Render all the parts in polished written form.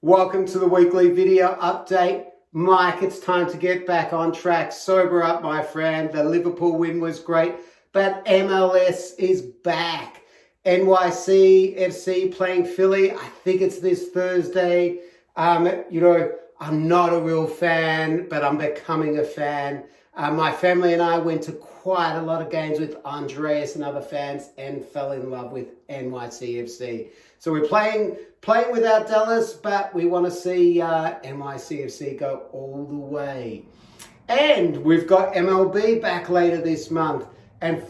Welcome to the weekly video update. Mike, it's time to get back on track. Sober up, my friend. The Liverpool win was great, but MLS is back. NYCFC playing Philly. I think it's this Thursday. I'm not a real fan, but I'm becoming a fan. My family and I went to quite a lot of games with Andreas and other fans and fell in love with NYCFC. So we're playing without Dallas, but we want to see NYCFC go all the way. And we've got MLB back later this month. And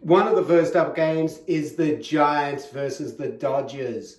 one of the first up games is the Giants versus the Dodgers.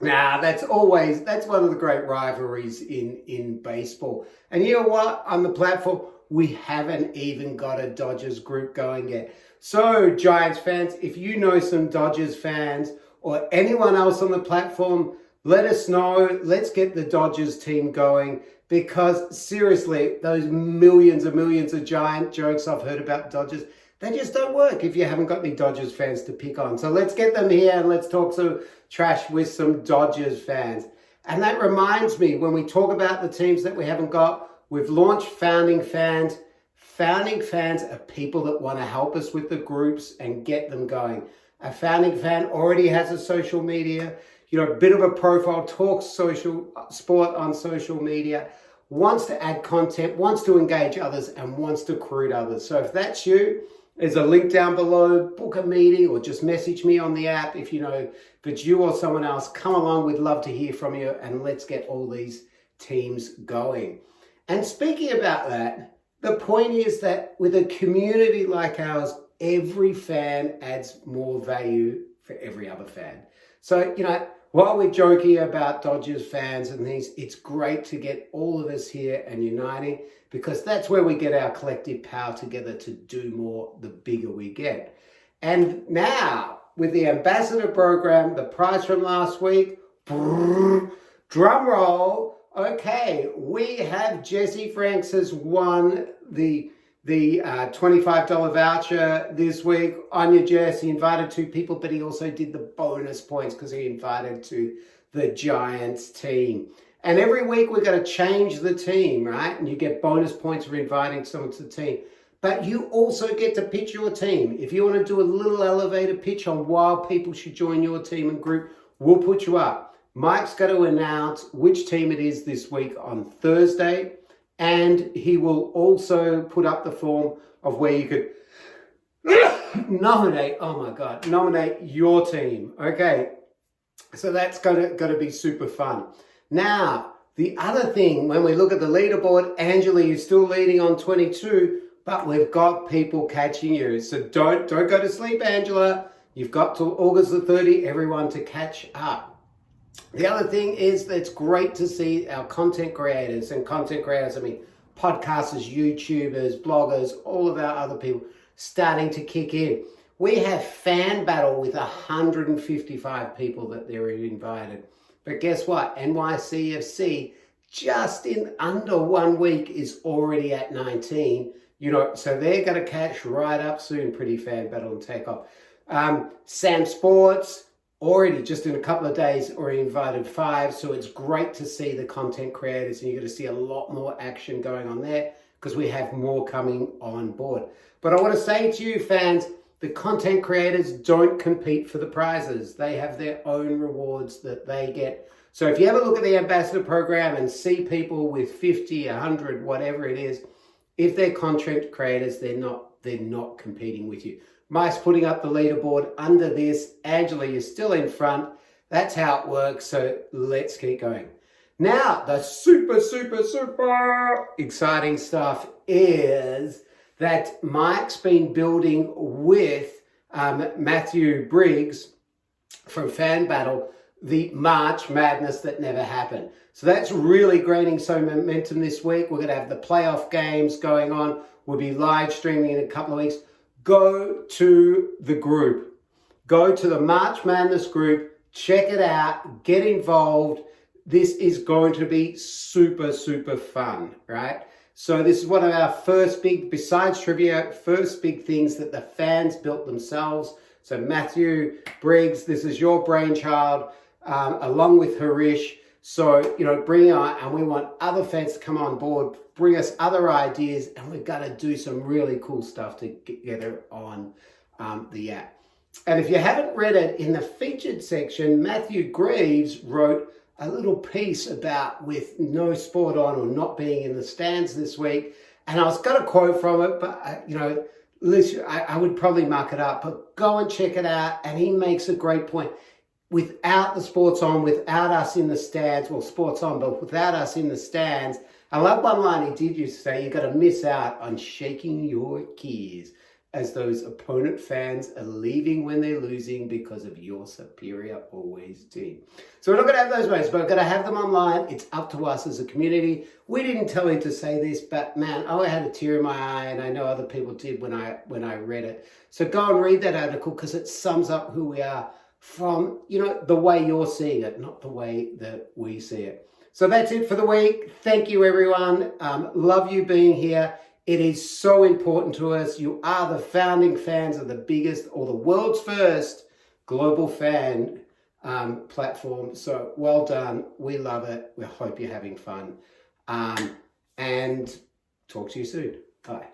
Now, that's one of the great rivalries in baseball. And you know what? On the platform, we haven't even got a Dodgers group going yet. So, Giants fans, if you know some Dodgers fans or anyone else on the platform, let us know. Let's get the Dodgers team going, because seriously, those millions of Giant jokes I've heard about Dodgers, they just don't work if you haven't got any Dodgers fans to pick on. So let's get them here and let's talk some trash with some Dodgers fans. And that reminds me, when we talk about the teams that we haven't got, we've launched Founding Fans. Founding Fans are people that want to help us with the groups and get them going. A Founding Fan already has a social media, a bit of a profile, talks sport on social media, wants to add content, wants to engage others, and wants to recruit others. So if that's you, there's a link down below. Book a meeting or just message me on the app if it's you or someone else. Come along. We'd love to hear from you, and let's get all these teams going. And speaking about that, the point is that with a community like ours, every fan adds more value for every other fan. So, while we're joking about Dodgers fans and things, it's great to get all of us here and uniting, because that's where we get our collective power together to do more the bigger we get. And now, with the ambassador program, the prize from last week, drum roll. Okay, we have Jesse Franks has won the $25 voucher this week. On your Jess, he invited 2 people, but he also did the bonus points because he invited to the Giants team. And every week we're going to change the team, right? And you get bonus points for inviting someone to the team. But you also get to pitch your team. If you want to do a little elevator pitch on why people should join your team and group, we'll put you up. Mike's going to announce which team it is this week on Thursday. And he will also put up the form of where you could nominate your team. Okay, so that's going to be super fun. Now, the other thing, when we look at the leaderboard, Angela, you're still leading on 22, but we've got people catching you. So don't go to sleep, Angela. You've got till August the 30th, everyone, to catch up. The other thing is that it's great to see our content creators, I mean podcasters, YouTubers, bloggers, all of our other people starting to kick in. We have Fan Battle with 155 people that they're invited. But guess what? NYCFC, just in under 1 week, is already at 19. So they're going to catch right up soon, pretty Fan Battle, and take off. Sam Sports, already just in a couple of days, already invited 5. So it's great to see the content creators, and you're going to see a lot more action going on there because we have more coming on board. But I want to say to you fans, the content creators don't compete for the prizes. They have their own rewards that they get. So if you ever look at the ambassador program and see people with 50, 100, whatever it is, if they're content creators, they're not competing with you. Mike's putting up the leaderboard under this. Angela, you're still in front. That's how it works. So let's keep going. Now, the super exciting stuff is that Mike's been building with Matthew Briggs from Fan Battle the March Madness that never happened. So that's really gaining some momentum this week. We're going to have the playoff games going on. We'll be live streaming in a couple of weeks. Go to the group. Go to the March Madness group. Check it out. Get involved. This is going to be super fun, right? So this is one of our first big, besides trivia, first big things that the fans built themselves. So Matthew Briggs, this is your brainchild. along with Harish. So, bring on, and we want other fans to come on board, bring us other ideas, and we're going to do some really cool stuff together on the app. And if you haven't read it, in the featured section, Matthew Greaves wrote a little piece about with no sport on or not being in the stands this week. And I was going to quote from it, but, listen, I would probably muck it up, but go and check it out. And he makes a great point. Without the sports on, without us in the stands, well, sports on, but without us in the stands, I love one line he did used to say, you're going to miss out on shaking your keys as those opponent fans are leaving when they're losing because of your superior always team. So we're not going to have those moments, but we're going to have them online. It's up to us as a community. We didn't tell him to say this, but man, I had a tear in my eye, and I know other people did when I read it. So go and read that article, because it sums up who we are from, the way you're seeing it, not the way that we see it. So that's it for the week. Thank you, everyone. Love you being here. It is so important to us. You are the founding fans of the biggest, or the world's first, global fan platform. So well done. We love it. We hope you're having fun. And talk to you soon. Bye.